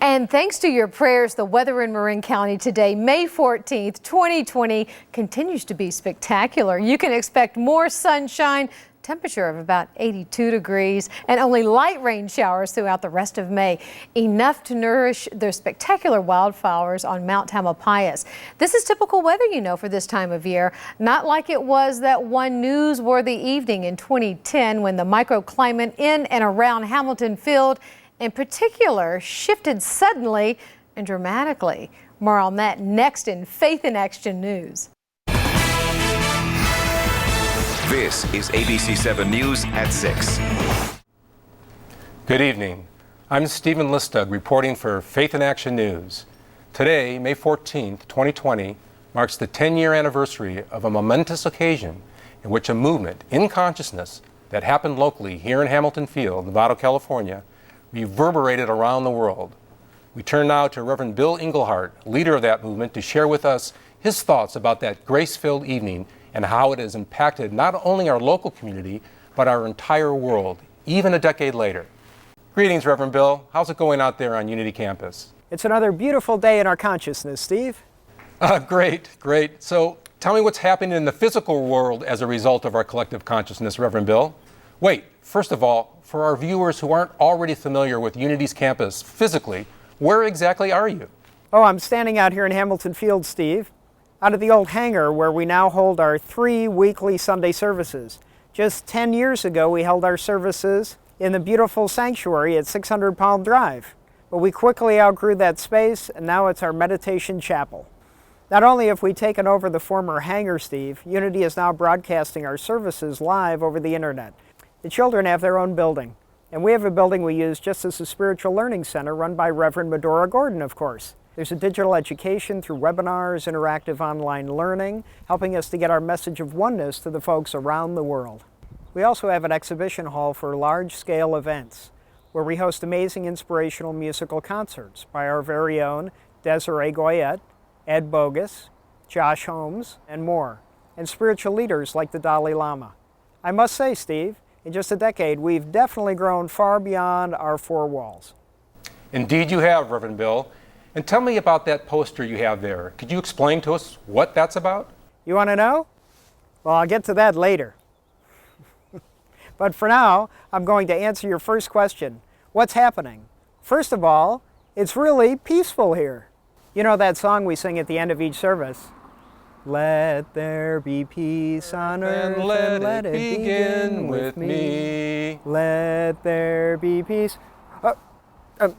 And thanks to your prayers, the weather in Marin County today, May 14th, 2020, continues to be spectacular. You can expect more sunshine, temperature of about 82 degrees, and only light rain showers throughout the rest of May, enough to nourish the spectacular wildflowers on Mount Tamalpais. This is typical weather, you know, for this time of year, not like it was that one newsworthy evening in 2010 when the microclimate in and around Hamilton Field in particular shifted suddenly and dramatically. More on that next in Faith in Action News. This is ABC 7 News at 6. Good evening. I'm Stephen Listug reporting for Faith in Action News. Today, May 14th, 2020, marks the 10-year anniversary of a momentous occasion in which a movement in consciousness that happened locally here in Hamilton Field, Nevada, California, reverberated around the world. We turn now to Reverend Bill Englehart, leader of that movement, to share with us his thoughts about that grace-filled evening and how it has impacted not only our local community, but our entire world, even a decade later. Greetings, Reverend Bill. How's it going out there on Unity Campus? It's another beautiful day in our consciousness, Steve. Great. So tell me what's happening in the physical world as a result of our collective consciousness, Reverend Bill. Wait, first of all, for our viewers who aren't already familiar with Unity's campus physically, where exactly are you? Oh, I'm standing out here in Hamilton Field, Steve, out of the old hangar where we now hold our 3 weekly Sunday services. Just 10 years ago, we held our services in the beautiful sanctuary at 600 Palm Drive. But we quickly outgrew that space, and now it's our meditation chapel. Not only have we taken over the former hangar, Steve, Unity is now broadcasting our services live over the internet. The children have their own building, and we have a building we use just as a spiritual learning center run by Reverend Medora Gordon, of course. There's a digital education through webinars, interactive online learning, helping us to get our message of oneness to the folks around the world. We also have an exhibition hall for large-scale events, where we host amazing inspirational musical concerts by our very own Desiree Goyette, Ed Bogus, Josh Holmes, and more, and spiritual leaders like the Dalai Lama. I must say, Steve, in just a decade, we've definitely grown far beyond our 4 walls. Indeed you have, Reverend Bill. And tell me about that poster you have there. Could you explain to us what that's about? You want to know? Well, I'll get to that later. But for now, I'm going to answer your first question. What's happening? First of all, it's really peaceful here. You know that song we sing at the end of each service? Let there be peace on earth, and let it begin with me. Let there be peace.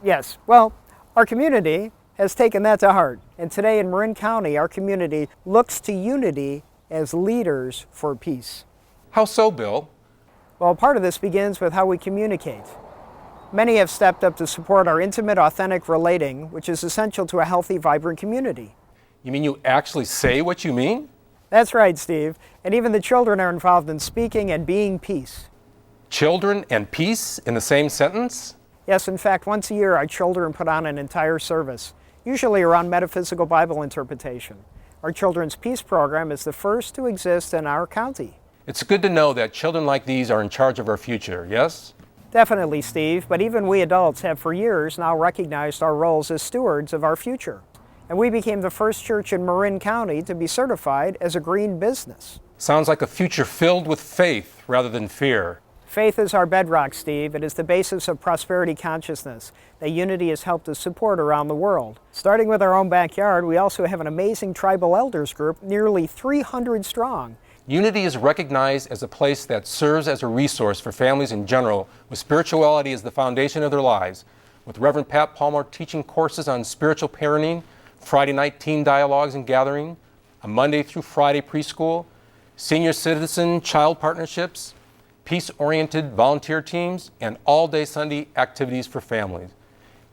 Yes, well, our community has taken that to heart. And today in Marin County, our community looks to Unity as leaders for peace. How so, Bill? Well, part of this begins with how we communicate. Many have stepped up to support our intimate, authentic relating, which is essential to a healthy, vibrant community. You mean you actually say what you mean? That's right, Steve. And even the children are involved in speaking and being peace. Children and peace in the same sentence? Yes, in fact, once a year our children put on an entire service, usually around metaphysical Bible interpretation. Our Children's Peace program is the first to exist in our county. It's good to know that children like these are in charge of our future, yes? Definitely, Steve, but even we adults have for years now recognized our roles as stewards of our future. And we became the first church in Marin County to be certified as a green business. Sounds like a future filled with faith rather than fear. Faith is our bedrock, Steve. It is the basis of prosperity consciousness that Unity has helped us support around the world. Starting with our own backyard, we also have an amazing tribal elders group, nearly 300 strong. Unity is recognized as a place that serves as a resource for families in general, with spirituality as the foundation of their lives, with Reverend Pat Palmer teaching courses on spiritual parenting, Friday night teen dialogues and gathering, a Monday through Friday preschool, senior citizen child partnerships, peace-oriented volunteer teams, and all-day Sunday activities for families.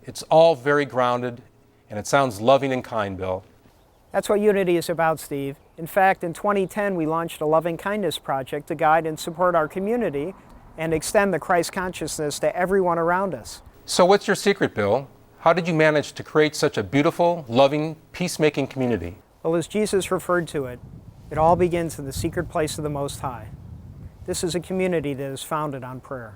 It's all very grounded, and it sounds loving and kind, Bill. That's what Unity is about, Steve. In fact, in 2010, we launched a loving kindness project to guide and support our community and extend the Christ consciousness to everyone around us. So what's your secret, Bill? How did you manage to create such a beautiful, loving, peacemaking community? Well, as Jesus referred to it, it all begins in the secret place of the Most High. This is a community that is founded on prayer.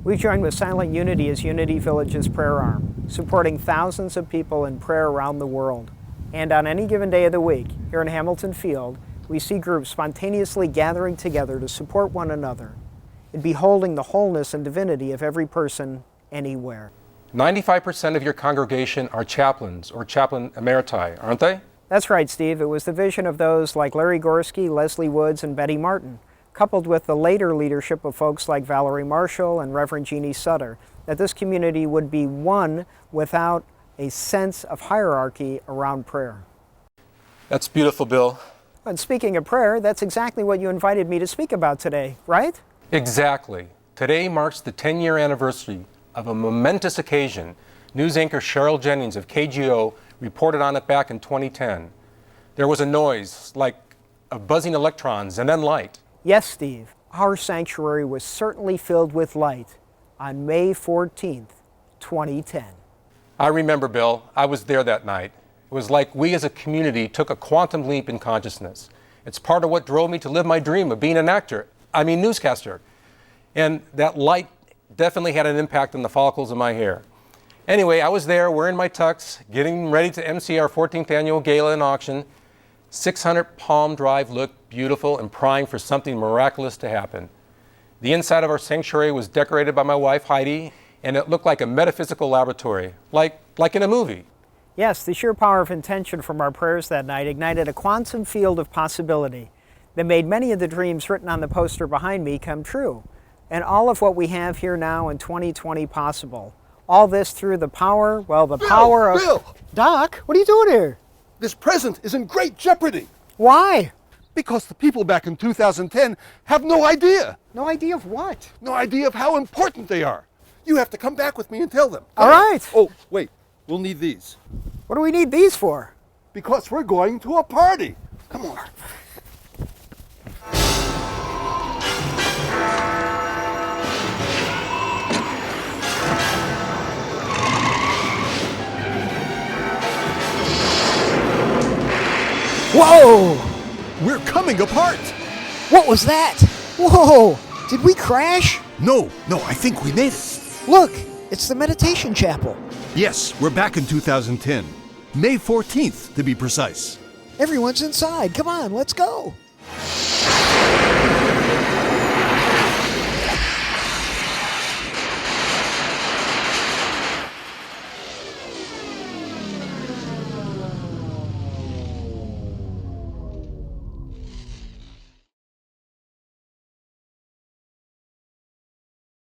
We've joined with Silent Unity as Unity Village's prayer arm, supporting thousands of people in prayer around the world. And on any given day of the week, here in Hamilton Field, we see groups spontaneously gathering together to support one another in beholding the wholeness and divinity of every person anywhere. 95% of your congregation are chaplains or chaplain emeriti, aren't they? That's right, Steve. It was the vision of those like Larry Gorski, Leslie Woods, and Betty Martin, coupled with the later leadership of folks like Valerie Marshall and Reverend Jeannie Sutter, that this community would be one without a sense of hierarchy around prayer. That's beautiful, Bill. And speaking of prayer, that's exactly what you invited me to speak about today, right? Exactly. Today marks the 10-year anniversary of a momentous occasion. News anchor Cheryl Jennings of KGO reported on it back in 2010. There was a noise like of buzzing electrons and then light. Yes, Steve. Our sanctuary was certainly filled with light on May 14th, 2010. I remember, Bill. I was there that night. It was like we as a community took a quantum leap in consciousness. It's part of what drove me to live my dream of being newscaster. And that light definitely had an impact on the follicles in my hair. Anyway, I was there wearing my tux, getting ready to MC our 14th annual Gala and auction. 600 Palm Drive looked beautiful and primed for something miraculous to happen. The inside of our sanctuary was decorated by my wife, Heidi, and it looked like a metaphysical laboratory, like in a movie. Yes, the sheer power of intention from our prayers that night ignited a quantum field of possibility that made many of the dreams written on the poster behind me come true, and all of what we have here now in 2020 possible. All this through the power, power of... Bill! Doc, what are you doing here? This present is in great jeopardy Why? because the people back in 2010 have no idea. No idea of what? No idea of how important they are. You have to come back with me and tell them. All right. Oh, wait. We'll need these. What do we need these for? Because we're going to a party. Come on. Whoa! We're coming apart. What was that? Whoa! Did we crash? No, I think we made it. Look, it's the meditation chapel. Yes, we're back in 2010. May 14th, to be precise. Everyone's inside. Come on, let's go.